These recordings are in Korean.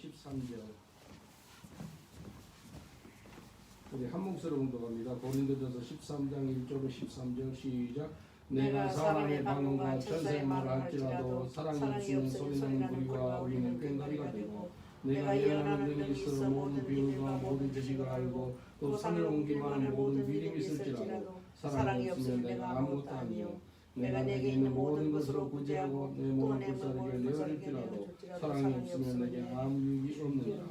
13절. 우리 한 목소리로 공독합니다. 고린도전서 13장 1절로 13절 시작. 내가 사람의 방언과 천사의 말을 할지라도 사랑이 없으면 소리나는 소리와 우리는 꽹과리가 되고, 내가 예언하는 능이 있어 모든 비유와 모든 지식을 알고 또 산을 옮기만 하는 모든 믿음이 있을지라도 사랑이 없으면 내가 아무것도 아니요. 내가 내게 있는 모든 것으로 구제하고 내 몸을 불사르게 내어줄지라도 사랑이 없으면 내게 아무 유익이 없느니라.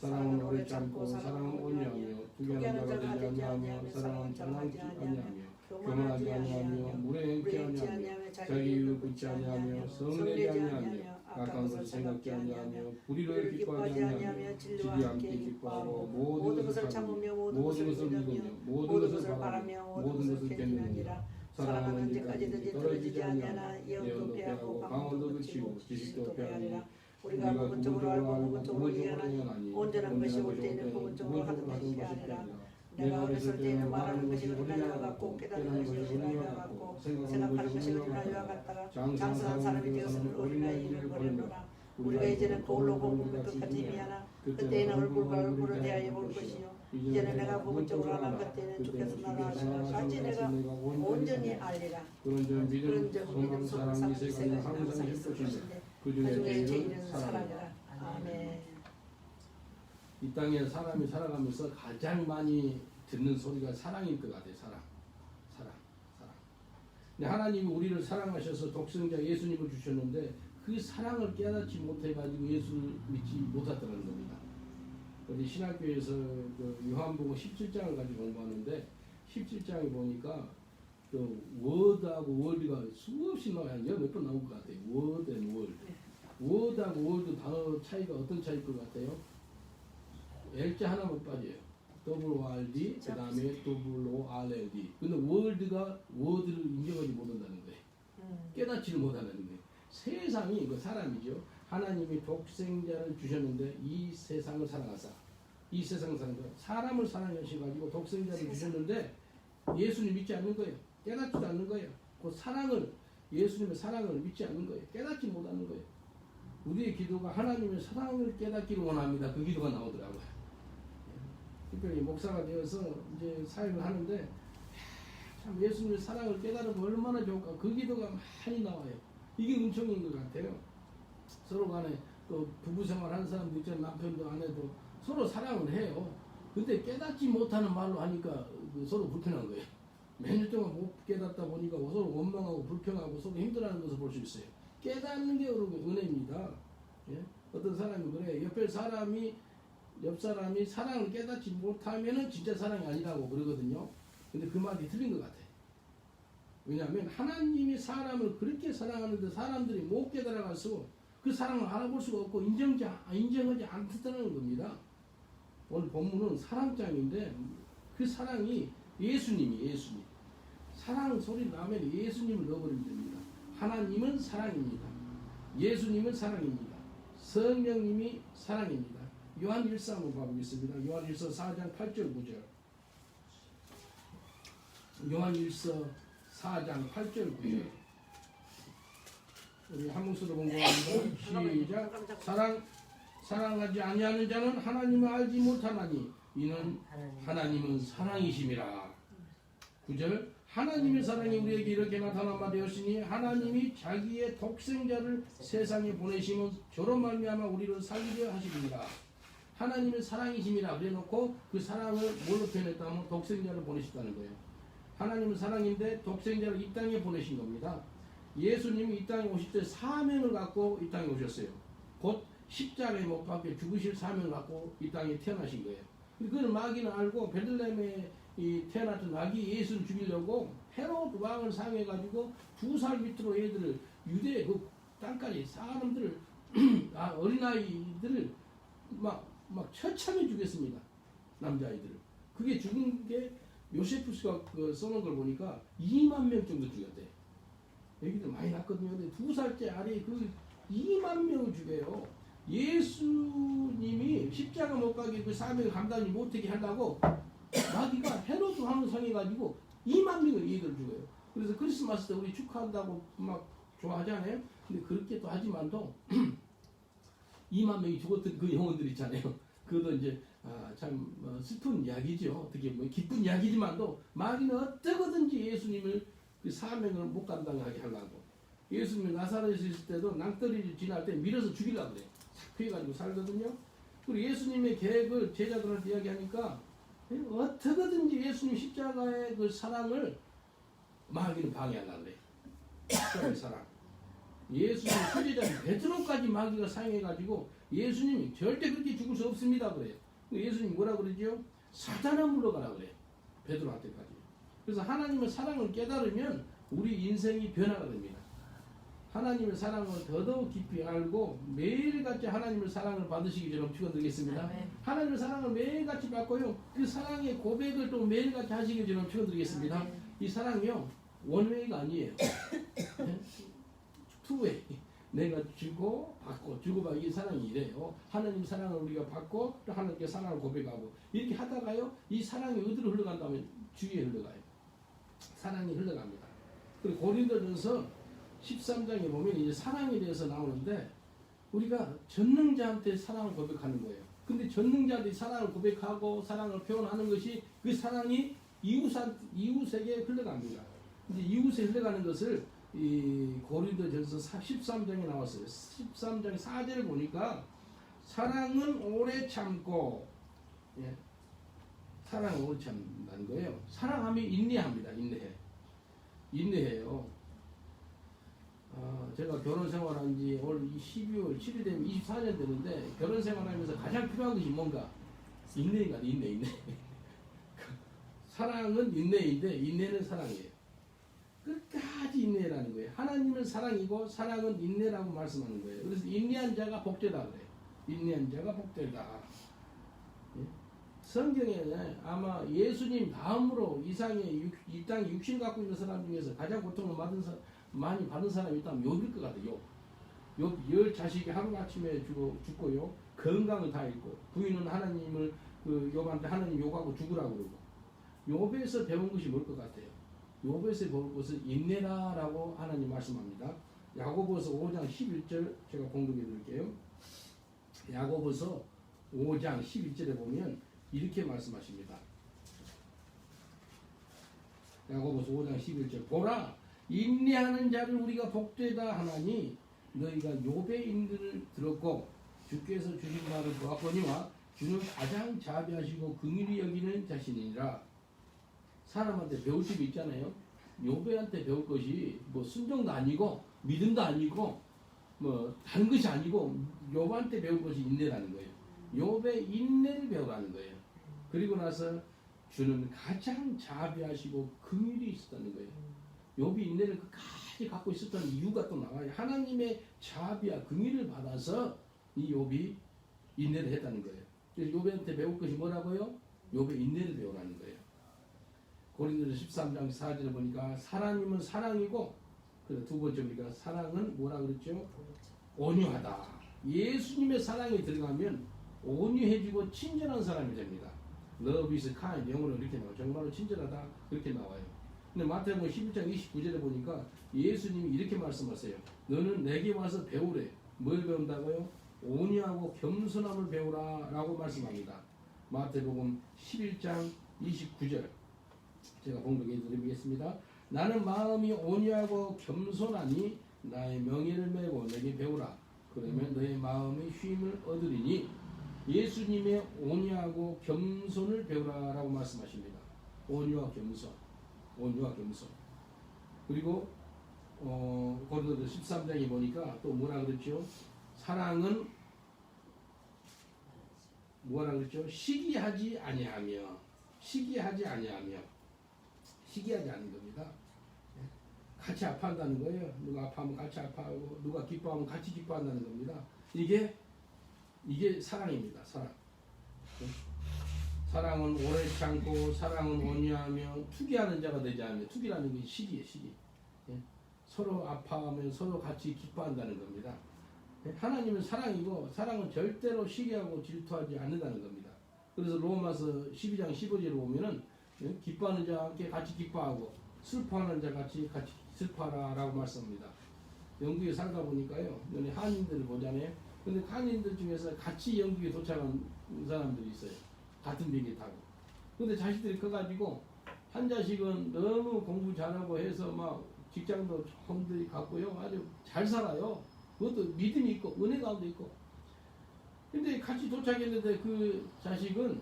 사랑은 오래 참고 사랑은 온유하며 투기하는 자가 되지 아니하며 사랑은 장난치 아니하며 교만하지 아니하며 물에 행치 아니하며 자기 이익을 굽지 아니하며 성내지 아니하며 악한 것을 생각지 아니하며 불의를 기뻐하지 아니하며 진리와 함께 기뻐하고 모든 것을 참으며 모든 것을 믿으며 모든 것을 바라며 모든 것을 견디느니라. 사랑은 언제까지든지 떨어지지 아니하나 예언도 패하고 방언도 그치고 지식도 패하리라. 우리가 부분적으로 알고 부분적으로 이해하나니 온전한 것이 올 때에는 부분적으로 하던 것이 아니라. 내가 어렸을 때에는 말하는 것이 어린아이와 같고 깨닫는 것이 어린아이와 같고 생각하는 것이 어린아이와 같다가 장성한 사람이 되었으면 어린아이를 버렸노라. 우리가 이제는 거울로 보는 것까지 미하나 그때에는 얼굴과 얼굴을 대하여 볼 것이요. 이제는 내가 부분적으로 하는 그때는 주께서 나를 하시나 같이 내가 온전히 알리라. 그런 점 믿음, 소망, 사랑, 이 세 가지는 항상 있을 것인데 그 중에 제일은 사랑이라. 아멘. 이 땅에 사람이 살아가면서 가장 많이 듣는 소리가 사랑일 것 같아요. 사랑. 근데 하나님이 우리를 사랑하셔서 독생자 예수님을 주셨는데 그 사랑을 깨닫지 못해가지고 예수를 믿지 못했다는 겁니다. 우리 신학교에서 그 요한복음 17장을 가지고 공부하는데 17장에 보니까 그 워드하고 월드가 수없이 나와요. 몇 번 나올 것 같아요. 워드 앤 월드. 워드하고 월드 단어 차이가 어떤 차이일 것 같아요? L자 하나 못 빠져요. WRD 그 다음에 WORLD. 근데 월드가 워드를 인정하지 못한다는 거예요. 깨닫지를 못하는 거예요. 세상이 그 사람이죠. 하나님이 독생자를 주셨는데 이 세상을 사랑하사. 이 세상을 사랑하사. 사람을 사랑하셔가지고 독생자를 주셨는데 예수님 믿지 않는 거예요. 깨닫지도 않는 거예요. 그 사랑을 예수님의 사랑을 믿지 않는 거예요. 깨닫지 못하는 거예요. 우리의 기도가 하나님의 사랑을 깨닫기를 원합니다. 그 기도가 나오더라고요. 특별히 목사가 되어서 이제 사역을 하는데 참 예수님의 사랑을 깨달으면 얼마나 좋을까. 그 기도가 많이 나와요. 이게 은총인 것 같아요. 서로 간에 또 부부 생활하는 사람도 있잖아요. 남편도 아내도 서로 사랑을 해요. 근데 깨닫지 못하는 말로 하니까 서로 불편한 거예요. 몇 년 동안 못 깨닫다 보니까 서로 원망하고 불평하고 서로 힘들어하는 것을 볼 수 있어요. 깨닫는 게 여러분 은혜입니다. 예? 어떤 사람이 그래. 옆 사람이 사랑을 깨닫지 못하면은 진짜 사랑이 아니라고 그러거든요. 근데 그 말이 틀린 것 같아요. 왜냐하면 하나님이 사람을 그렇게 사랑하는데 사람들이 못 깨달아가서 그 사랑을 알아볼 수가 없고 인정하지 않는다는 겁니다. 오늘 본문은 사랑장인데 그 사랑이 예수님. 사랑 소리 나면 예수님을 넣어버리면 됩니다. 하나님은 사랑입니다. 예수님은 사랑입니다. 성령님이 사랑입니다. 요한일서 한번 봐보겠습니다. 요한일서 4장 8절 9절. 요한일서 4장 8절 9절. 우리 한 목소리로 공부합니다. 시작. 사랑하지 아니하는 자는 하나님을 알지 못하나니 이는 하나님은 사랑이심이라. 9절. 하나님의 사랑이 우리에게 이렇게 나타난 바 되었으니 하나님이 자기의 독생자를 세상에 보내시면 저로 말미암아 우리를 살리려 하시니라. 하나님의 사랑이심이라 그래놓고 그 사랑을 뭘로 표현했다면 독생자를 보내셨다는 거예요. 하나님은 사랑인데 독생자를 이 땅에 보내신 겁니다. 예수님이 이 땅에 오실 때 사명을 갖고 이 땅에 오셨어요. 곧 십자가에 못 박혀 죽으실 사명을 갖고 이 땅에 태어나신 거예요. 그걸 마귀는 알고 베들레헴에 태어났던 아기 예수를 죽이려고 헤롯 왕을 상해가지고 2살 밑으로 애들을 유대 그 땅까지 사람들을 어린아이들을 막 처참히 죽였습니다. 남자아이들을. 그게 죽은 게 요세푸스가 써놓은 걸 보니까 2만 명 정도 죽였대. 애기들 많이 났거든요. 근데 2살째 아래 그 2만 명을 죽여요. 예수님이 십자가 못 가게 그 사명을 감당이 못하게 하려고 마귀가 헤로드 왕을 상해가지고 2만 명을 얘들 죽여요. 그래서 크리스마스 때 우리 축하한다고 막 좋아하잖아요. 근데 그렇게 또 하지만도 2만 명이 죽었던 그 영혼들 있잖아요. 그것도 이제 참 슬픈 이야기죠. 어떻게 뭐 기쁜 이야기지만도 마귀는 어떻게든지 예수님을 그 사명을 못 감당하게 하려고, 예수님이 나사렛에 있을 때도 낭떠러지 지날 때 밀어서 죽이려고 그래. 싹 피해가지고 살거든요. 그리고 예수님의 계획을 제자들한테 이야기하니까 어떻게든지 예수님 십자가의 그 사랑을 마귀는 방해하려고 그래. 십자가의 사랑. 예수님 수제자인 베드로까지 마귀가 사용해가지고 예수님이 절대 그렇게 죽을 수 없습니다 그래요. 예수님이 뭐라 그러죠? 사단아 물러가라 그래요. 베드로한테까지. 그래서 하나님의 사랑을 깨달으면 우리 인생이 변화가 됩니다. 하나님의 사랑을 더더욱 깊이 알고 매일같이 하나님의 사랑을 받으시기 전에 축원드리겠습니다. 하나님의 사랑을 매일같이 받고요. 그 사랑의 고백을 또 매일같이 하시기 전에 축원드리겠습니다. 이 사랑이요. 원웨이가 아니에요. 투웨이. 내가 주고 받고 주고 받고 이 사랑이 이래요. 하나님 사랑을 우리가 받고 또 하나님께 사랑을 고백하고 이렇게 하다가요. 이 사랑이 어디로 흘러간다면 주위에 흘러가요. 사랑이 흘러갑니다. 그리고 고린도전서 13장에 보면 이제 사랑에 대해서 나오는데 우리가 전능자한테 사랑을 고백하는 거예요. 근데 전능자한테 사랑을 고백하고 사랑을 표현하는 것이 그 사랑이 이웃에게 흘러갑니다. 이제 이웃에 흘러가는 것을 이 고린도전서 13장에 나왔어요. 13장 4절을 보니까 사랑은 오래 참고, 예, 사랑은 오래 참는다는 거예요. 사랑하면 인내합니다. 인내해요. 제가 결혼 생활한 지 올 12월 7일 되면 24년 되는데 결혼 생활하면서 가장 필요한 것이 뭔가? 인내인가? 인내. 사랑은 인내인데 인내는 사랑이에요. 끝까지 인내라는 거예요. 하나님은 사랑이고 사랑은 인내라고 말씀하는 거예요. 그래서 인내한 자가 복되다 그래요. 인내한 자가 복되다. 예? 성경에 아마 예수님 다음으로 이 땅에 육신 갖고 있는 사람 중에서 가장 고통을 많이 받은 사람이 있다면 욥일 것 같아요. 욥 10자식이 하루아침에 죽고요. 건강을 다 잃고 부인은 하나님을 욥한테 하나님 욕하고 죽으라고 그러고 욥에서 배운 것이 뭘 것 같아요? 욥에서 배운 것은 인내라라고 하나님 말씀합니다. 야고보서 5장 11절 제가 공독해 드릴게요. 야고보서 5장 11절에 보면 이렇게 말씀하십니다. 야고보서 5장 11절 보라 인내하는 자를 우리가 복되다 하나니 너희가 욥의 인들을 들었고 주께서 주신 말을 보았거니와 주는 가장 자비하시고 긍휼히 여기는 자신이니라. 사람한테 배울 점이 있잖아요. 욥한테 배울 것이 뭐 순종도 아니고 믿음도 아니고 뭐 다른 것이 아니고 욥한테 배울 것이 인내라는 거예요. 욥의 인내를 배우라는 거예요. 그리고 나서 주는 가장 자비하시고 긍휼이 있었다는 거예요. 욥이 인내를 끝까지 갖고 있었던 이유가 또 나와요. 하나님의 자비와 긍휼을 받아서 이 욥이 인내를 했다는 거예요. 그래서 욥한테 배울 것이 뭐라고요? 욥의 인내를 배우라는 거예요. 고린도서 13장 4절에 보니까 하나님은 사랑이고 그래서 두 번째 우리가 사랑은 뭐라 그랬죠? 온유하다. 예수님의 사랑이 들어가면 온유해지고 친절한 사람이 됩니다. Love is kind. 영어로 이렇게 나와요. 정말로 친절하다 그렇게 나와요. 근데 마태복음 11장 29절에 보니까 예수님이 이렇게 말씀하세요. 너는 내게 와서 배우래. 뭘 배운다고요? 온유하고 겸손함을 배우라 라고 말씀합니다. 마태복음 11장 29절 제가 봉독해 드리겠습니다. 나는 마음이 온유하고 겸손하니 나의 명예를 메고 내게 배우라. 그러면 너의 마음이 쉼을 얻으리니 예수님의 온유하고 겸손을 배우라라고 말씀하십니다. 온유와 겸손. 그리고 고린도서 13장에 보니까 또 뭐라 그랬죠? 사랑은 뭐라 그랬죠? 시기하지 아니하며 시기하지 않는 겁니다. 같이 아파한다는 거예요. 누가 아파하면 같이 아파하고 누가 기뻐하면 같이 기뻐한다는 겁니다. 이게 사랑입니다. 사랑은 오래 참고 사랑은 온유하며 투기하는 자가 되지 않으며 투기라는 게 시기예요. 서로 아파하면 서로 같이 기뻐한다는 겁니다. 하나님은 사랑이고 사랑은 절대로 시기하고 질투하지 않는다는 겁니다. 그래서 로마서 12장 15절에 보면은 기뻐하는 자와 함께 같이 기뻐하고 슬퍼하는 자 같이 슬퍼하라 라고 말씀합니다. 영국에 살다 보니까요. 한인들을 보자면 근데 간인들 중에서 같이 영국에 도착한 사람들이 있어요. 같은 비행기 타고. 근데 자식들이 커가지고 한 자식은 너무 공부 잘하고 해서 막 직장도 좋은 데 갔고요. 아주 잘 살아요. 그것도 믿음이 있고 은혜 가운데 있고. 근데 같이 도착했는데 그 자식은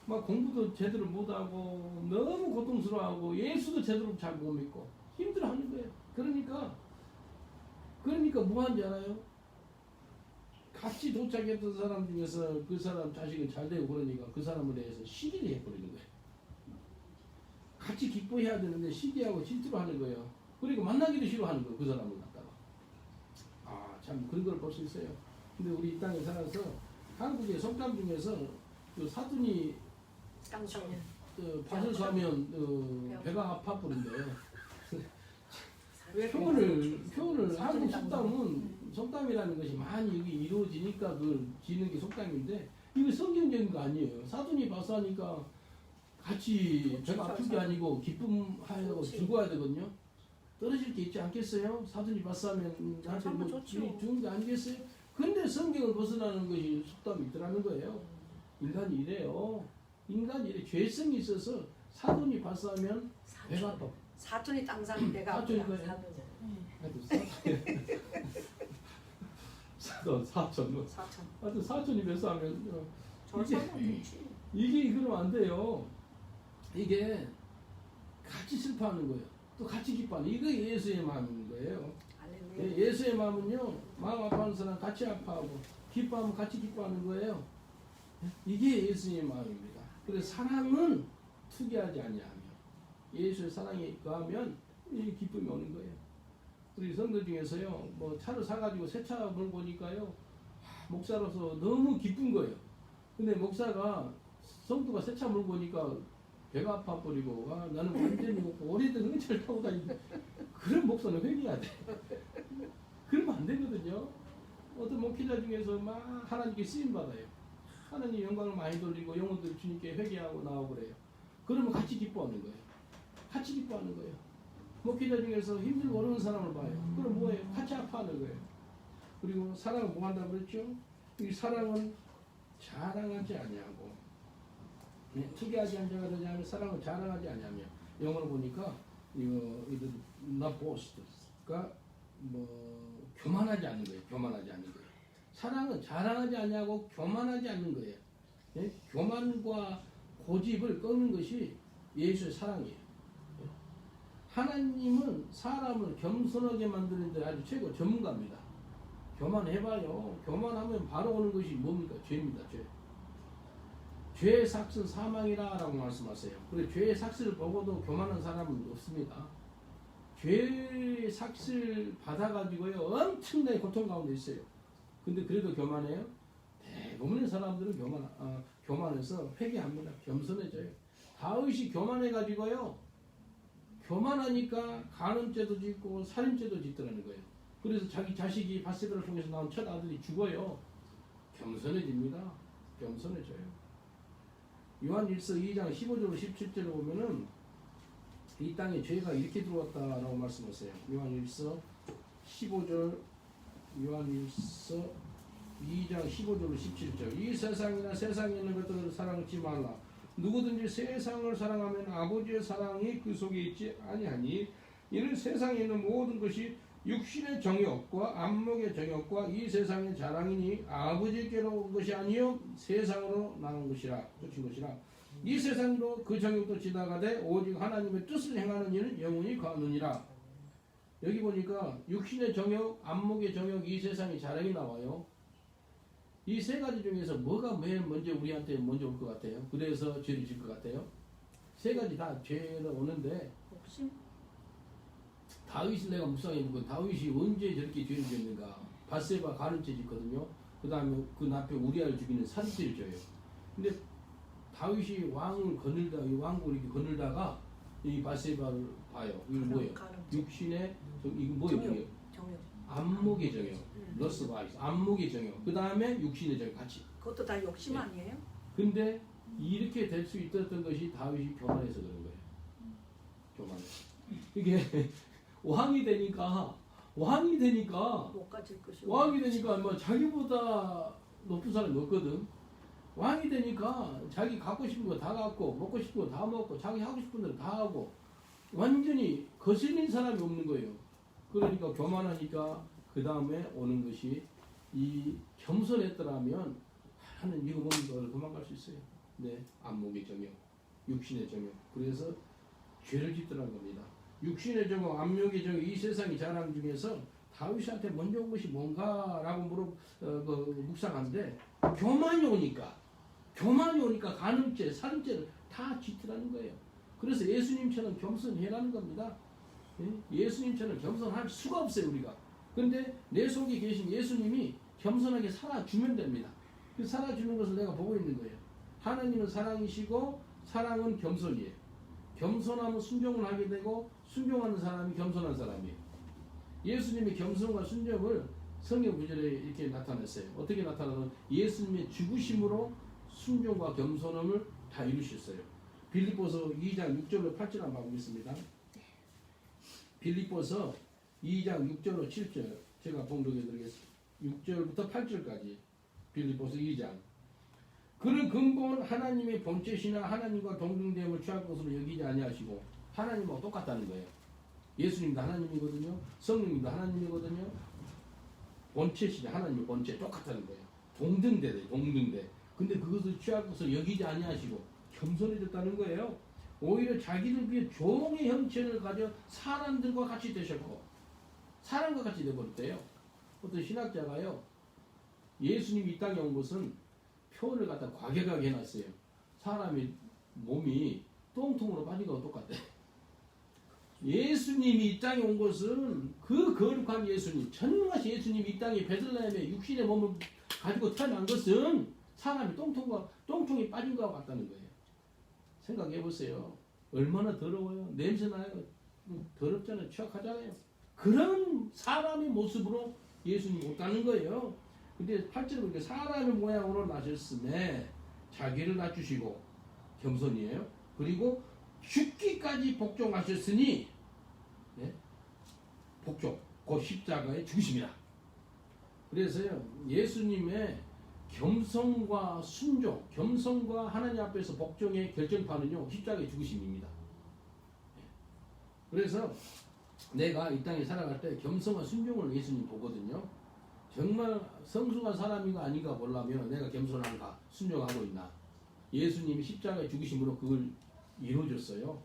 막 공부도 제대로 못하고 너무 고통스러워하고 예수도 제대로 잘 못 믿고 힘들어하는 거예요. 그러니까 뭐 한지 알아요? 같이 도착했던 사람 중에서 그 사람 자식은 잘 되고 그러니까 그 사람에 대해서 시기를 해버리는 거예요. 같이 기뻐해야 되는데 시기하고 질투를 하는 거예요. 그리고 만나기도 싫어하는 거예요. 그 사람을 갖다가. 아, 참 그런 걸 볼 수 있어요. 근데 우리 이 땅에 살아서 한국의 속담 중에서 그 사돈이 깡소년 밭을 사면 배가 아파 버린대. 왜 표현을 한국 속담이라는 것이 많이 여기 이루어지니까 그걸 지는 게 속담인데 이거 성경적인 거 아니에요. 사돈이 밭 사니까 같이 배가 아픈 게 아니고 기쁨하고 즐거워야 되거든요. 떨어질 게 있지 않겠어요? 사돈이 밭 사면 나한테 뭐 좋은 게 아니겠어요? 근데 성경을 벗어나는 것이 속담이 있더라는 거예요. 인간이 이래요. 인간이 이래. 죄성이 있어서 사돈이 밭 사면 배가 아파. 사촌이 땅 사면 배가 아프다. 사촌. 하여튼 사촌이 몇 사면 이게 그러면 안 돼요. 이게 같이 슬퍼하는 거예요. 또 같이 기뻐하는 이게 예수의 마음인 거예요. 예수의 마음은요, 마음 아파하는 사람 같이 아파하고 기뻐하면 같이 기뻐하는 거예요. 이게 예수의 마음입니다. 그래서 사랑은 투기하지 아니하며 예수의 사랑에 거하면 이 기쁨이 오는 거예요. 우리 성도 중에서요, 뭐 차를 사가지고 새 차 몰고 오니까요, 목사로서 너무 기쁜 거예요. 근데 목사가 성도가 새 차 몰고 오니까 배가 아파 버리고 나는 완전히 오래된 흥차를 타고 다니는데 그런 목사는 회개해야 돼. 그러면 안 되거든요. 어떤 목회자 중에서 막 하나님께 쓰임 받아요. 하나님 영광을 많이 돌리고 영혼들 주님께 회개하고 나오고 그래요. 그러면 같이 기뻐하는 거예요. 같이 기뻐하는 거예요. 목회자 중에서 힘들고 어려운 사람을 봐요. 그럼 뭐예요? 같이 아파하는 거예요. 그리고 사랑은 뭐 한다고 그랬죠? 이 사랑은 자랑하지 아니하고 투기하지 않자가 되지 않으면 사랑은 자랑하지 아니하며 영어로 보니까 이거 not boast. 그러니까 뭐 교만하지 않는 거예요. 교만하지 않는 거예요. 사랑은 자랑하지 아니하고 교만하지 않는 거예요. 예? 교만과 고집을 꺾는 것이 예수의 사랑이에요. 예? 하나님은 사람을 겸손하게 만드는 데 아주 최고 전문가입니다. 교만해봐요. 교만하면 바로 오는 것이 뭡니까? 죄입니다. 죄. 죄의 삭은 사망이라 라고 말씀하세요. 그리고 죄의 삭을 보고도 교만한 사람은 없습니다. 죄의 삭을 받아가지고요 엄청나게 고통 가운데 있어요. 근데 그래도 교만해요? 대부분의 사람들은 교만해서 회개합니다. 겸손해져요. 다윗이 교만해가지고요 교만하니까 간음죄도 짓고 살인죄도 짓더라는 거예요. 그래서 자기 자식이 바세바를 통해서 나온 첫 아들이 죽어요. 겸손해집니다. 겸손해져요. 요한일서 2장 15절로 17절을 보면은 이 땅에 죄가 이렇게 들어왔다라고 말씀하세요. 요한일서 15절, 요한일서 2장 15절로 17절. 이 세상이나 세상에 있는 것들을 사랑하지 말라. 누구든지 세상을 사랑하면 아버지의 사랑이 그 속에 있지 아니하니 이는 세상에 있는 모든 것이 육신의 정욕과 안목의 정욕과 이 세상의 자랑이니 아버지께로 온 것이 아니요 세상으로 나온 것이라. 쫓은 것이라. 이 세상도 그 정욕도 지나가되 오직 하나님의 뜻을 행하는 이는 영원히 거하느니라. 여기 보니까 육신의 정욕, 안목의 정욕, 이 세상의 자랑이 나와요. 이 세 가지 중에서 뭐가 맨 먼저 우리한테 먼저 올 것 같아요? 그래서 죄를 질 것 같아요? 세 가지 다 죄는 오는데 다윗을 내가 묵상해보고 다윗이 언제 저렇게 죄를 지었는가? 밧세바 간음죄 짓거든요. 그 다음에 그 남편 우리아를 죽이는 살인죄를 져요. 근데 다윗이 왕을 거늘다, 이 왕국을 이렇게 거늘다가 이 밧세바를 봐요. 이거 뭐예요? 육신의 이거 뭐예요? 정욕. 안목의 정욕. 러스 바이스. 안목의 정욕. 그 다음에 육신의 정욕 같이. 그것도 다 욕심 네. 아니에요? 근데 이렇게 될 수 있었던 것이 다윗이 교만해서 그런 거예요. 교만해. 이게 왕이 되니까 왕이 되니까 못 가질 것이 왕이 되니까 뭐 자기보다 높은 사람이 없거든. 왕이 되니까 자기 갖고 싶은 거 다 갖고 먹고 싶은 거 다 먹고 자기 하고 싶은 대로 다 하고 완전히 거슬린 사람이 없는 거예요. 그러니까 교만하니까 그 다음에 오는 것이 이 겸손했더라면 하는 이거 보면 도망갈 수 있어요. 네, 안목의 정욕, 육신의 정욕. 그래서 죄를 짓더라는 겁니다. 육신의 정욕, 안목의 정욕, 이 세상의 자랑 중에서 다윗한테 먼저 온 것이 뭔가라고 묵상하는데 교만이 오니까 간음죄, 살인죄를 다 짓더라는 거예요. 그래서 예수님처럼 겸손해라는 겁니다. 예수님처럼 겸손할 수가 없어요, 우리가. 그런데 내 속에 계신 예수님이 겸손하게 살아주면 됩니다. 그 살아주는 것을 내가 보고 있는 거예요. 하나님은 사랑이시고 사랑은 겸손이에요. 겸손하면 순종을 하게 되고 순종하는 사람이 겸손한 사람이에요. 예수님이 겸손과 순종을 성경 구절에 이렇게 나타냈어요. 어떻게 나타나면 예수님의 죽으심으로 순종과 겸손함을 다 이루셨어요. 빌립보서 2장 6절로 8절 한번 보겠습니다. 빌립보서 2장 6절로 7절 제가 봉독해 드리겠습니다. 6절부터 8절까지 빌립보서 2장. 그는 근본 하나님의 본체시나 하나님과 동등됨을 취할 것으로 여기지 아니하시고 하나님하고 똑같다는 거예요. 예수님도 하나님이거든요. 성령님도 하나님이거든요. 본체시나 하나님의 본체 똑같다는 거예요. 동등대래, 동등대. 근데 그것을 취할 것을 여기지 아니하시고 겸손해졌다는 거예요. 오히려 자기를 위해 종의 형체를 가져 사람들과 같이 되셨고 사람과 같이 되어버렸대요. 어떤 신학자가요, 예수님이 이 땅에 온 것은 표현을 갖다 과격하게 해놨어요. 사람의 몸이 똥통으로 빠진 거와 똑같대. 예수님이 이 땅에 온 것은 그 거룩한 예수님, 전능하신 예수님이 이 땅에 베들레헴에 육신의 몸을 가지고 태어난 것은 사람이 똥통이 빠진 거와 같다는 거예요. 생각해 보세요. 얼마나 더러워요. 냄새나요. 더럽잖아요. 취약하잖아요. 그런 사람의 모습으로 예수님이 왔다는 거예요. 근데 8절에 보니까 사람의 모양으로 나셨음에 자기를 낮추시고 겸손이에요. 그리고 죽기까지 복종하셨으니, 네? 복종, 그 십자가의 죽으심이라. 그래서요, 예수님의 겸손과 순종, 겸손과 하나님 앞에서 복종의 결정판은요, 십자가의 죽으심입니다. 그래서 내가 이 땅에 살아갈 때 겸손과 순종을 예수님 보거든요. 정말 성숙한 사람인가 아닌가 보려면 내가 겸손한가, 순종하고 있나. 예수님이 십자가의 죽으심으로 그걸 이루어졌어요.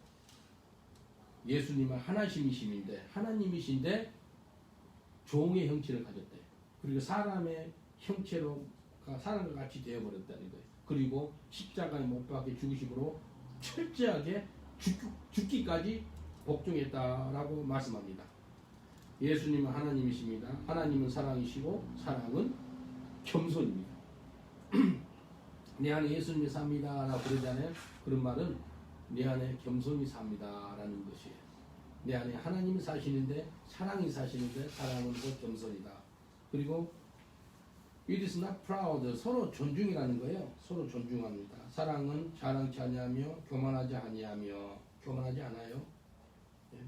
예수님은 하나님이신데 종의 형체를 가졌대. 그리고 사람의 형체로 사람과 같이 되어버렸다는 거예요. 그리고 십자가에 못 박혀 죽으심으로 철저하게 죽기까지 복종했다라고 말씀합니다. 예수님은 하나님이십니다. 하나님은 사랑이시고 사랑은 겸손입니다. 내 안에 예수님이 삽니다 라고 그러잖아요. 그런 말은 내 안에 겸손이 삽니다 라는 것이에요. 내 안에 하나님이 사시는데 사랑이 사시는데 사랑은 곧 겸손이다. 그리고 it is not proud, 서로 존중이라는 거예요. 서로 존중합니다. 사랑은 자랑치 아니하며 교만하지 않아요. 예.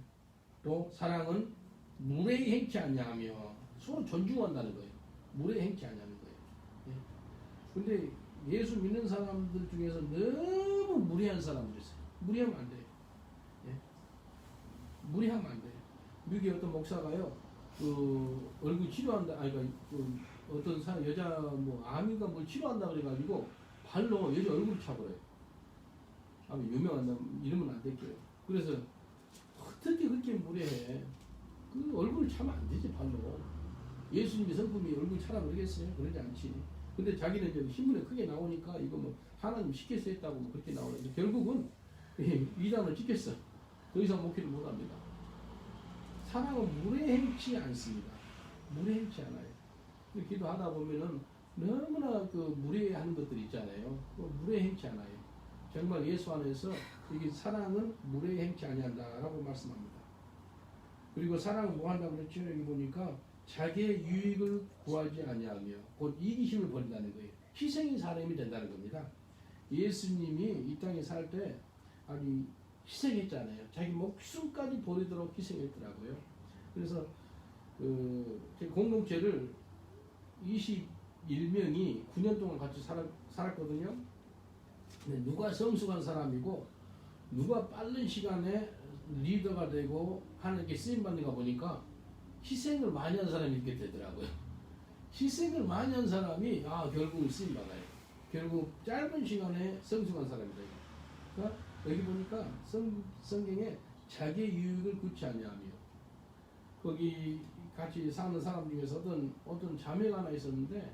또 사랑은 무례히 행치 아니하며 서로 존중한다는 거예요. 무례히 행치 아니하는 거예요. 예. 근데 예수 믿는 사람들 중에서 너무 무례한 사람들이 있어요. 무례하면 안 돼요. 예. 무례하면 안 돼요. 미국의 어떤 목사가요, 얼굴 치료한다, 어떤 사람, 여자 암인가 뭘 치료한다 그래가지고 발로 여자 얼굴을 차버려요. 아마 유명한 사람 이름은 안 될게요. 그래서 어떻게 그렇게 무례해? 그 얼굴을 차면 안 되지, 발로. 예수님의 성품이 얼굴 차라 그러겠어요? 그러지 않지. 근데 자기는 이제 신문에 크게 나오니까 이거 하나님 시켜서 했다고 그렇게 나오는데 결국은 이단을 찍혔어. 더 이상 목회를 못 합니다. 사랑은 무례행치 않습니다. 무례행치 않아요. 기도하다 보면은 너무나 그 무례하는 것들이 있잖아요. 무례행치 않아요. 정말 예수 안에서 이게 사랑은 무례행치 아니한다라고 말씀합니다. 그리고 사랑은 뭐 한다고 그랬죠? 여기 보니까 자기의 유익을 구하지 아니하며 곧 이기심을 버린다는 거예요. 희생이 사람이 된다는 겁니다. 예수님이 이 땅에 살 때 아니 희생했잖아요. 자기 목숨까지 버리도록 희생했더라고요. 그래서 제 공동체를 21명이 9년 동안 같이 살았거든요. 근데 누가 성숙한 사람이고 누가 빠른 시간에 리더가 되고 하나님께 쓰임받는가 보니까 희생을 많이 한 사람이 이렇게 되더라고요. 희생을 많이 한 사람이 결국 쓰임받아요. 결국 짧은 시간에 성숙한 사람이 돼요. 그러니까 여기 보니까 성경에 자기의 유익을 굳지 아니하며, 거기 같이 사는 사람 중에서 어떤 자매가 하나 있었는데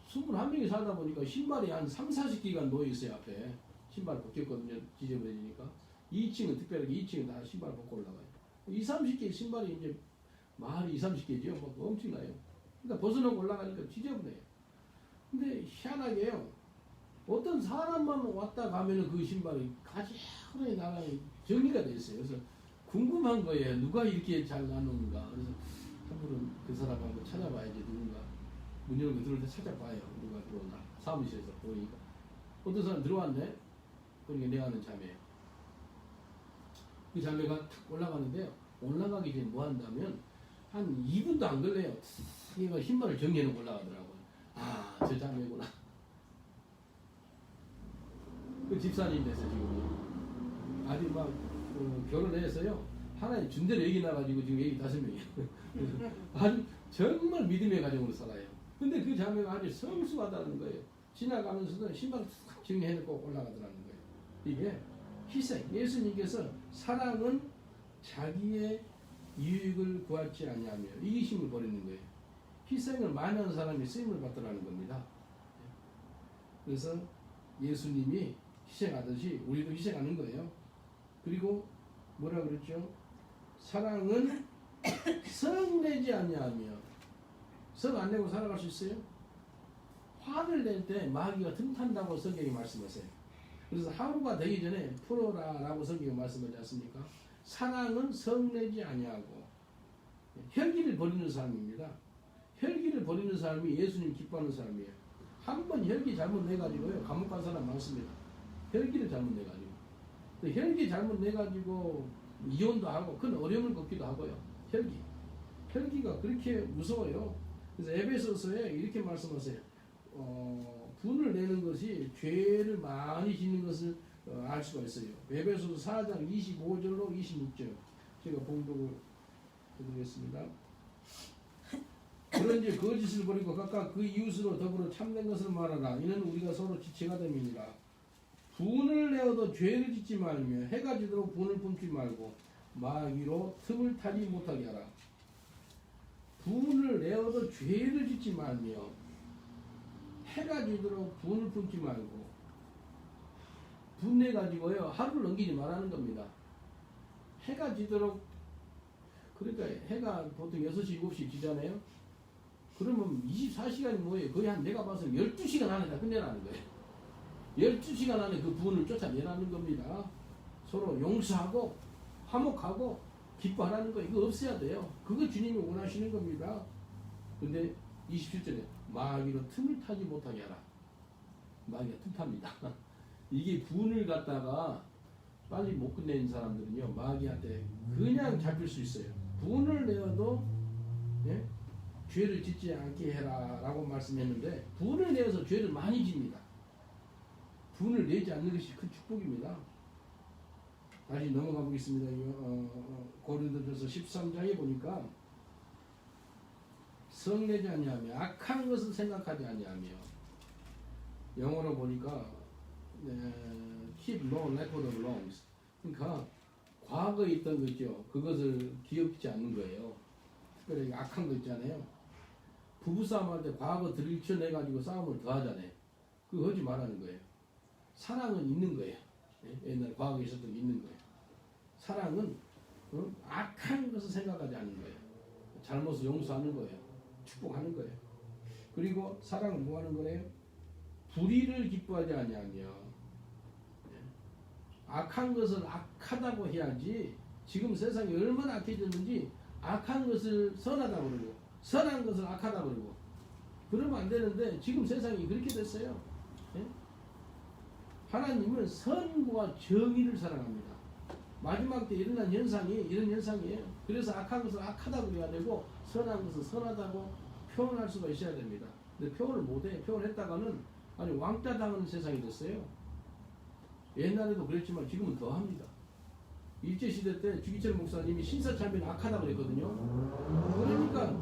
21명이 살다 보니까 신발이 한 30-40개가 놓여있어요. 앞에 신발 벗겼거든요. 지저분해지니까 2층은 특별하게 2층은 다 신발 벗고 올라가요. 20-30개 신발이 이제 마을이 20-30개죠. 뭐 엄청나요. 그러니까 벗어놓고 올라가니까 지저분해요. 근데 희한하게요, 어떤 사람만 왔다 가면은 그 신발이 가지런히 나가니 정리가 돼 있어요. 그래서 궁금한 거예요. 누가 이렇게 잘 나누는가. 그래서 한번은 그 사람 한번 찾아봐야지. 누군가 문 열고 들어올 때 찾아봐요. 누가 들어오나. 사무실에서 보니까 어떤 사람 들어왔네. 그러니까 내가 아는 자매예요. 그 자매가 탁 올라가는데요. 올라가기 전에 뭐 한다면 한 2분도 안 걸려요. 이거 신발을 정리해놓고 올라가더라고요. 저 자매구나. 그 집사님 돼서 지금 아직 막 결혼해서요. 하나님 준대로 애기 나가지고 지금 애기 5명이에요. 아주 정말 믿음의 가정으로 살아요. 근데 그 자매가 아주 성숙하다는 거예요. 지나가면서도 신발을 탁 정리해놓고 올라가더라는 거예요. 이게 희생. 예수님께서 사랑은 자기의 유익을 구하지 아니하며 이기심을 버리는 거예요. 희생을 많이 하는 사람이 쓰임을 받더라는 겁니다. 그래서 예수님이 희생하듯이 우리도 희생하는 거예요. 그리고 뭐라 그랬죠? 사랑은 성내지 아니하며. 성 안 내고 살아갈 수 있어요? 화를 낼 때 마귀가 틈탄다고 성경이 말씀하세요. 그래서 하루가 되기 전에 풀어라라고 성경이 말씀하지 않습니까? 사랑은 성내지 아니하고. 혈기를 버리는 사람입니다. 혈기를 버리는 사람이 예수님 기뻐하는 사람이에요. 한 번 혈기 잘못 내가지고요, 감옥 간 사람 많습니다. 혈기를 잘못 내가지고. 혈기 잘못 내가지고 이혼도 하고 큰 어려움을 겪기도 하고요. 혈기가 그렇게 무서워요. 그래서 에베소서에 이렇게 말씀하세요. 분을 내는 것이 죄를 많이 짓는 것을 알 수가 있어요. 에베소서 4장 25절로 26절 제가 봉독을 해드리겠습니다. 그런지 거짓을 버리고 각각 그 이웃으로 더불어 참된 것을 말하라. 이는 우리가 서로 지체가 됨이니라. 분을 내어도 죄를 짓지 말며 해가 지도록 분을 품지 말고 마귀로 틈을 타지 못하게 하라. 분을 내어도 죄를 짓지 말며 해가 지도록 분을 품지 말고. 분내가지고요 하루를 넘기지 말라는 겁니다. 해가 지도록, 그러니까 해가 보통 6시 7시 지잖아요. 그러면 24시간이 뭐예요? 거의 한 내가 봐서 12시간 안에 다 끝내라는 거예요. 12시간 안에 그 분을 쫓아내라는 겁니다. 서로 용서하고 화목하고 기뻐하라는 거, 이거 없애야 돼요. 그거 주님이 원하시는 겁니다. 근데 27절에 마귀로 틈을 타지 못하게 하라. 마귀가 틈 탑니다. 이게 분을 갖다가 빨리 못 끝내는 사람들은요, 마귀한테 그냥 잡힐 수 있어요. 분을 내어도 죄를 짓지 않게 해라 라고 말씀했는데, 분을 내어서 죄를 많이 집니다. 분을 내지 않는 것이 큰 축복입니다. 다시 넘어가 보겠습니다. 고린도전서 13장에 보니까 성내지 아니하며 악한 것을 생각하지 아니하며, 영어로 보니까 keep no record of wrongs. 그러니까 과거에 있던 거 있죠. 그것을 기억지 않는 거예요. 특별히 악한 거 있잖아요. 부부싸움 할 때 과거 들이쳐내가지고 싸움을 더 하잖아요. 그거 하지 말라는 거예요. 사랑은 있는 거예요. 옛날 과거에 있었던 게 있는 거예요. 사랑은 악한 것을 생각하지 않는 거예요. 잘못을 용서하는 거예요. 축복하는 거예요. 그리고 사랑은 뭐 하는 거예요? 불의를 기뻐하지 아니하며. 악한 것을 악하다고 해야지. 지금 세상이 얼마나 악해졌는지 악한 것을 선하다고 그러고 선한 것을 악하다고 그러고 그러면 안 되는데 지금 세상이 그렇게 됐어요. 하나님은 선과 정의를 사랑합니다. 마지막 때 일어난 현상이 이런 현상이에요. 그래서 악한 것을 악하다고 그래야 되고 선한 것을 선하다고 표현할 수가 있어야 됩니다. 근데 표현을 못해. 표현했다가는 아니 왕따 당하는 세상이 됐어요. 옛날에도 그랬지만 지금은 더 합니다. 일제시대 때 주기철 목사님이 신사참배는 악하다고 그랬거든요. 그러니까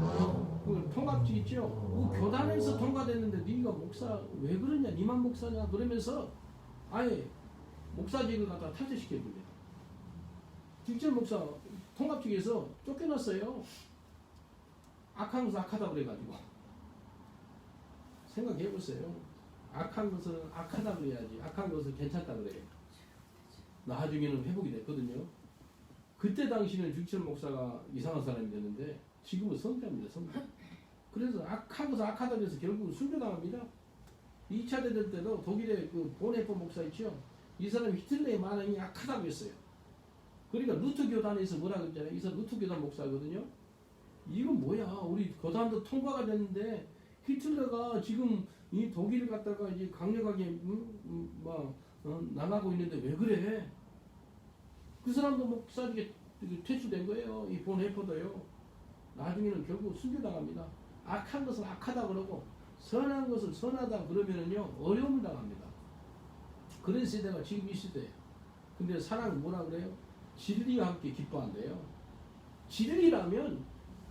그 통합지 있죠. 그 교단에서 통과됐는데 네가 목사 왜 그러냐, 니만 목사냐 그러면서 아예 목사직을 갖다 탈퇴시켜줍니다. 주기철 목사 통합직에서 쫓겨났어요. 악한 것은 악하다고 그래가지고. 생각해보세요. 악한 것은 악하다 그래야지 악한 것은 괜찮다 그래요. 나중에는 회복이 됐거든요. 그때 당시는 주기철 목사가 이상한 사람이 됐는데 지금은 성자입니다. 성자. 그래서 악한 것은 악하다 그래서 결국은 순교당합니다. 2차 대전 때도 독일의 그 보네퍼 목사 있죠. 이 사람이 히틀러의 만행이 악하다고 했어요. 그러니까 루트 교단에서 뭐라 그랬잖아요. 이 사람 루트 교단 목사거든요. 이건 뭐야? 우리 교단도 통과가 됐는데 히틀러가 지금 이 독일을 갖다가 이제 강력하게 나가고 있는데 왜 그래? 그 사람도 목사직에 퇴출된 거예요. 이 보네퍼도요. 나중에는 결국 순교당합니다. 악한 것을 악하다 그러고 선한 것을 선하다 그러면은요 어려움을 당합니다. 그런 세대가 지금 이 시대예요. 근데 사랑은 뭐라 그래요? 진리와 함께 기뻐한대요. 진리라면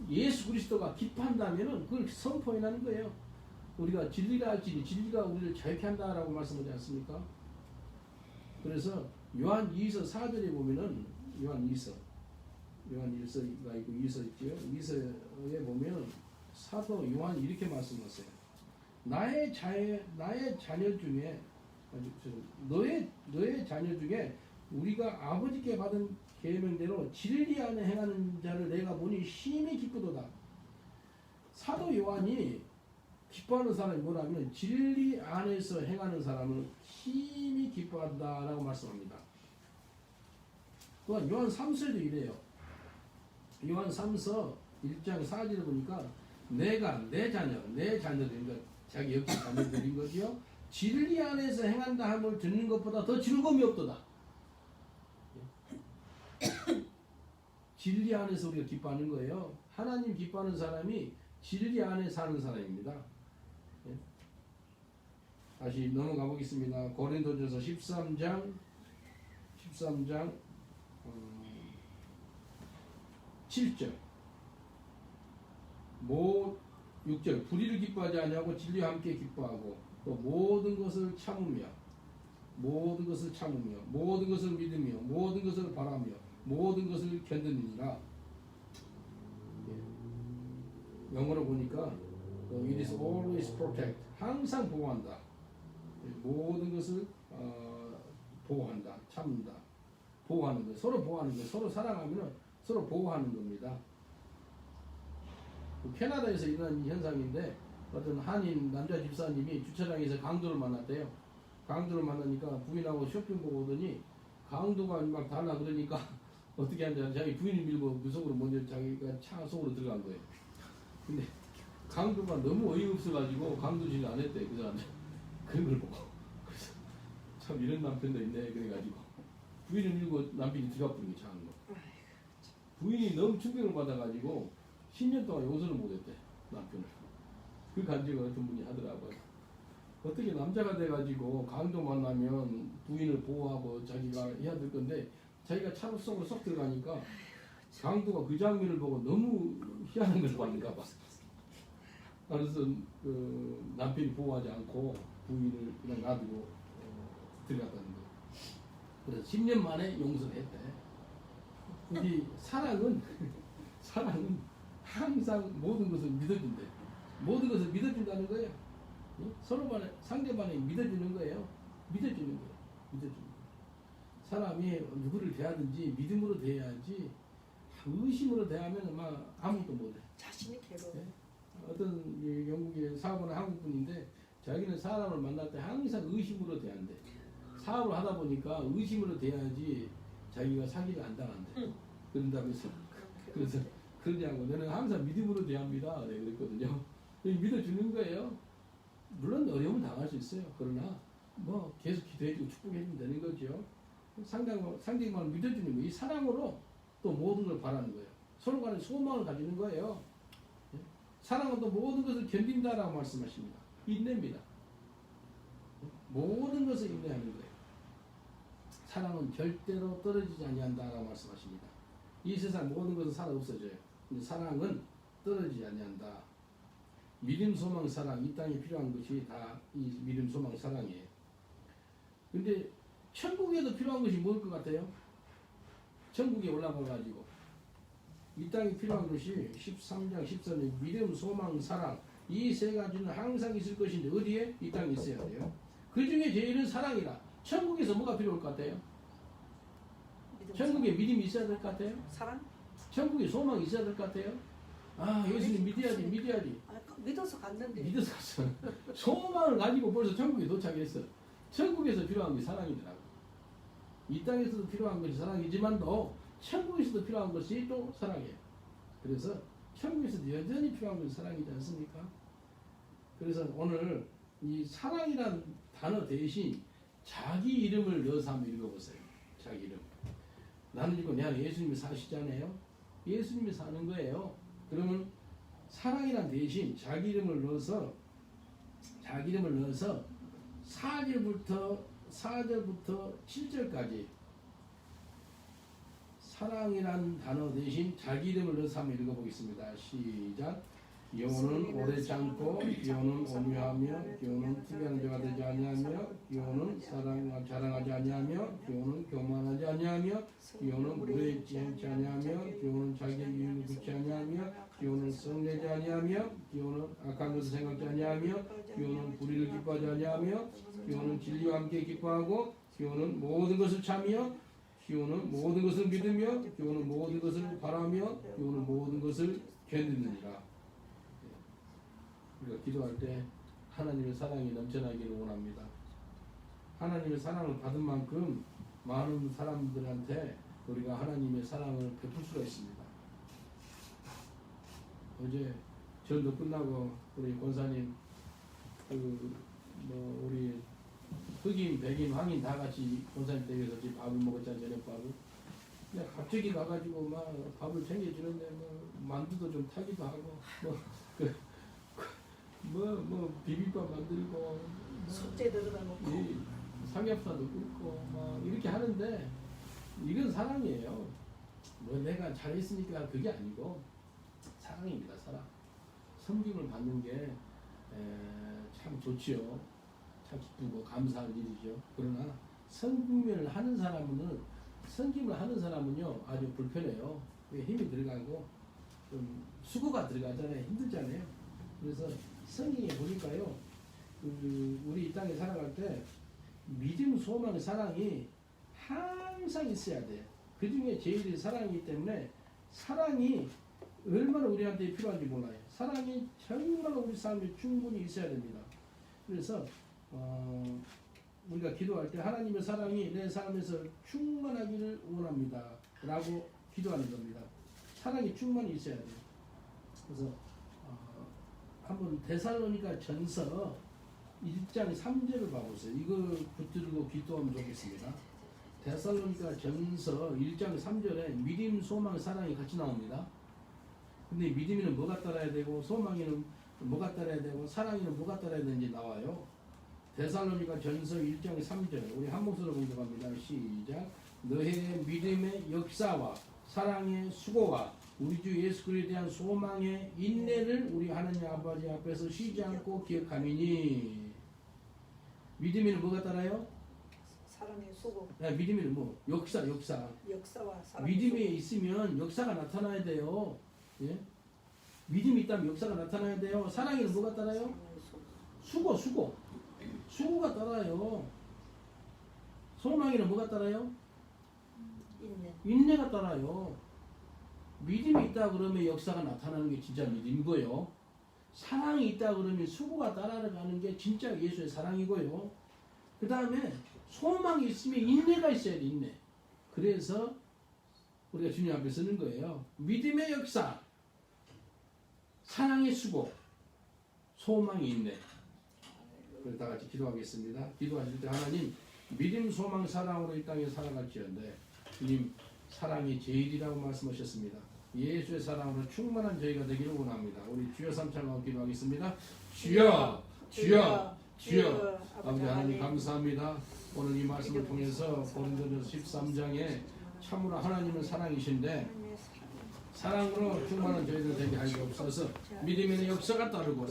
예수 그리스도가 기뻐한다면은 그걸 선포해내는 거예요. 우리가 진리라 할지니 진리가 우리를 자유케 한다라고 말씀하지 않습니까? 그래서 요한 2서 4절에 보면은 요한 2서가 있고 2서 있죠. 2서에 보면 사도 요한이 이렇게 말씀하세요. 너의 자녀 중에 우리가 아버지께 받은 계명대로 진리 안에 행하는 자를 내가 보니 심히 기쁘도다. 사도 요한이 기뻐하는 사람이 뭐라면 진리 안에서 행하는 사람은 심히 기뻐한다라고 말씀합니다. 또한 요한 3서에도 이래요. 요한 3서 1장 4절에 보니까 내가 내 자녀들, 그러니까 자기 옆에 자녀들인 거죠. 진리 안에서 행한다 함을 듣는 것보다 더 즐거움이 없도다. 진리 안에서 우리가 기뻐하는 거예요. 하나님 기뻐하는 사람이 진리 안에 사는 사람입니다. 다시 넘어가 보겠습니다. 고린도전서 13장 7절 6절 불의를 기뻐하지 아니하고 진리와 함께 기뻐하고 또 모든 것을 참으며 모든 것을 믿으며 모든 것을 바라며 모든 것을 견디느니라. 영어로 보니까 it is always protect, 항상 보호한다. 모든 것을 보호한다, 참는다, 보호하는 거, 서로 보호하는 거, 서로 사랑하면 서로 보호하는 겁니다. 캐나다에서 일어난 현상인데 어떤 한인 남자 집사님이 주차장에서 강도를 만났대요. 강도를 만나니까 부인하고 쇼핑 보고 오더니 강도가 막 달라 그러니까 어떻게 하는지 자기 부인을 밀고 그 속으로 먼저 자기가 차 속으로 들어간 거예요. 근데 강도가 너무 어이없어가지고 강도질을 안 했대 그 사람들. 그런 걸 보고 그래서 참 이런 남편도 있네 그래가지고 부인을 밀고 남편이 들어가 버린 게 차 안으로. 부인이 너무 충격을 받아가지고 10년 동안 용서를 못했대 남편을. 그 간증을 어떤 분이 하더라고요. 어떻게 남자가 돼가지고 강도 만나면 부인을 보호하고 자기가 해야 될 건데 자기가 차 속으로 쏙 들어가니까 강도가 그 장면을 보고 너무 희한한 걸 봤는가 봐. 그래서 그 남편이 보호하지 않고 부인을 그냥 놔두고 들어갔다는 거예요. 그래서 10년 만에 용서를 했대. 이 사랑은 항상 모든 것을 믿어준대. 모든 것을 믿어준다는 거예요. 서로 간에 상대방이 믿어주는 거예요. 믿어주는 거예요. 사람이 누구를 대하든지 믿음으로 대해야지 의심으로 대하면 막 아무것도 못해. 자신이 괴로워. 네? 어떤 영국의 사업하는 한국분인데 자기는 사람을 만날 때 항상 의심으로 대한대. 사업을 하다 보니까 의심으로 대해야지 자기가 사기를 안 당한대. 그런다면서 그래서 그러냐고 너는 항상 믿음으로 대합니다. 네, 그랬거든요. 믿어주는 거예요. 물론 어려움은 당할 수 있어요. 그러나 뭐 계속 기도해주고 축복해주면 되는 거죠. 상대방을 믿어주는 거예요. 이 사랑으로 또 모든 걸 바라는 거예요. 서로 간에 소망을 가지는 거예요. 예? 사랑은 또 모든 것을 견딘다라고 말씀하십니다. 인내입니다. 예? 모든 것을 인내하는 거예요. 사랑은 절대로 떨어지지 아니한다라고 말씀하십니다. 이 세상 모든 것은 살아 없어져요. 근데 사랑은 떨어지지 아니한다. 믿음, 소망, 사랑, 이 땅에 필요한 것이 다 이 믿음, 소망, 사랑이에요. 근데 천국에도 필요한 것이 뭘 것 같아요? 천국에 올라가가지고 이 땅에 필요한 것이 13장 14절 믿음, 소망, 사랑 이 세 가지는 항상 있을 것인데 어디에? 이 땅에 있어야 돼요. 그 중에 제일은 사랑이라. 천국에서 뭐가 필요할 것 같아요? 천국에 믿음이 있어야 될 것 같아요? 사랑? 천국에 소망이 있어야 될 것 같아요? 아, 예수님 믿어야지. 믿어서 갔는데. 믿어서 갔어. 소망을 가지고 벌써 천국에 도착했어. 천국에서 필요한 게 사랑이더라고. 이 땅에서도 필요한 것이 사랑이지만도 천국에서도 필요한 것이 또 사랑이에요. 그래서 천국에서도 여전히 필요한 것이 사랑이지 않습니까? 그래서 오늘 이 사랑이란 단어 대신 자기 이름을 넣어서 한번 읽어보세요. 자기 이름. 나는 이거 내 안에 예수님이 사시잖아요. 예수님이 사는 거예요. 그러면 사랑이란 대신 자기 이름을 넣어서 4절부터 7절까지 사랑이란 단어 대신 자기 이름을 넣어서 한번 읽어보겠습니다. 시작. 기호는 오래 참고 기호는 온유하며 기호는 특이한 자가 되지 아니하며 기호는 자랑하지 아니하며 기호는 교만하지 아니하며 기호는 물에 찌지 아니하며 기호는 자기의 이익을 굳지 아니하며 기호는 성내지 아니하며 기호는 악한 것을 생각지 아니하며 기호는 불의를 기뻐하지 아니하며 기호는 진리와 함께 기뻐하고 기호는 모든 것을 참으며 기호는 모든 것을 믿으며 기호는 모든 것을 바라며 기호는 모든 것을 견디느니라. 우리가 기도할 때 하나님의 사랑이 넘쳐나기를 원합니다. 하나님의 사랑을 받은 만큼 많은 사람들한테 우리가 하나님의 사랑을 베풀 수가 있습니다. 어제 전도 끝나고 우리 권사님 우리 흑인, 백인, 황인 다 같이 권사님 댁에서 밥을 먹었잖아요. 저녁밥을. 근데 갑자기 가가지고 막 밥을 챙겨주는데 만두도 좀 타기도 하고 비빔밥 만들고 속재 들어가 놓고 삼겹살도 굽고 막 이렇게 하는데 이건 사랑이에요. 내가 잘했으니까 그게 아니고 사랑입니다. 사랑. 섬김을 받는 게 참 좋지요. 참 기쁘고 감사할 일이죠. 그러나 섬김을 하는 사람은요 아주 불편해요. 힘이 들어가고 좀 수고가 들어가잖아요. 힘들잖아요. 그래서 성경에 보니까요, 우리 이 땅에 살아갈 때 믿음, 소망, 사랑이 항상 있어야 돼요. 그 중에 제일이 사랑이기 때문에 사랑이 얼마나 우리한테 필요한지 몰라요. 사랑이 정말 우리 삶에 충분히 있어야 됩니다. 그래서 우리가 기도할 때 하나님의 사랑이 내 삶에서 충만하기를 원합니다. 라고 기도하는 겁니다. 사랑이 충만히 있어야 돼요. 그래서 한번 데살로니가 전서 1장 3절을 봐보세요. 이걸 붙들고 기도하면 좋겠습니다. 데살로니가 전서 1장 3절에 믿음, 소망, 사랑이 같이 나옵니다. 근데 믿음에는 뭐가 따라야 되고 소망에는 뭐가 따라야 되고 사랑에는 뭐가 따라야 되는지 나와요. 데살로니가 전서 1장 3절 우리 한 목소리로 공독합니다. 시작. 너의 믿음의 역사와 사랑의 수고와 우리 주 예수 그리스도에 대한 소망의 인내를 우리 하나님 아버지 앞에서 쉬지 않고 기억하미니. 믿음에는 뭐가 따라요? 사랑의 수고. 믿음에는 역사와 사랑. 믿음에 있으면 역사가 나타나야 돼요. 예? 믿음이 있다면 역사가 나타나야 돼요. 사랑에는 뭐가 따라요? 수고가 따라요. 소망에는 뭐가 따라요? 인내가 따라요. 믿음이 있다 그러면 역사가 나타나는 게 진짜 믿음이고요. 사랑이 있다 그러면 수고가 따라가는 게 진짜 예수의 사랑이고요. 그 다음에 소망이 있으면 인내가 있어야 돼. 인내. 그래서 우리가 주님 앞에 서는 거예요. 믿음의 역사, 사랑의 수고, 소망의 인내. 그래서 다 같이 기도하겠습니다. 기도하실 때 하나님 믿음, 소망, 사랑으로 이 땅에 살아갈지언데 주님 사랑이 제일이라고 말씀하셨습니다. 예수의 사랑으로 충만한 저희가 되기를 원합니다. 우리 주여 삼창하고 기도하겠습니다. 주여, 주여, 주여. 아버지 하나님 감사합니다. 오늘 이 말씀을 통해서 고린도전서 13장에 참으로 하나님은 사랑이신데 사랑으로 충만한 저희들 되게 하시옵소서. 믿음의 역사가 따르고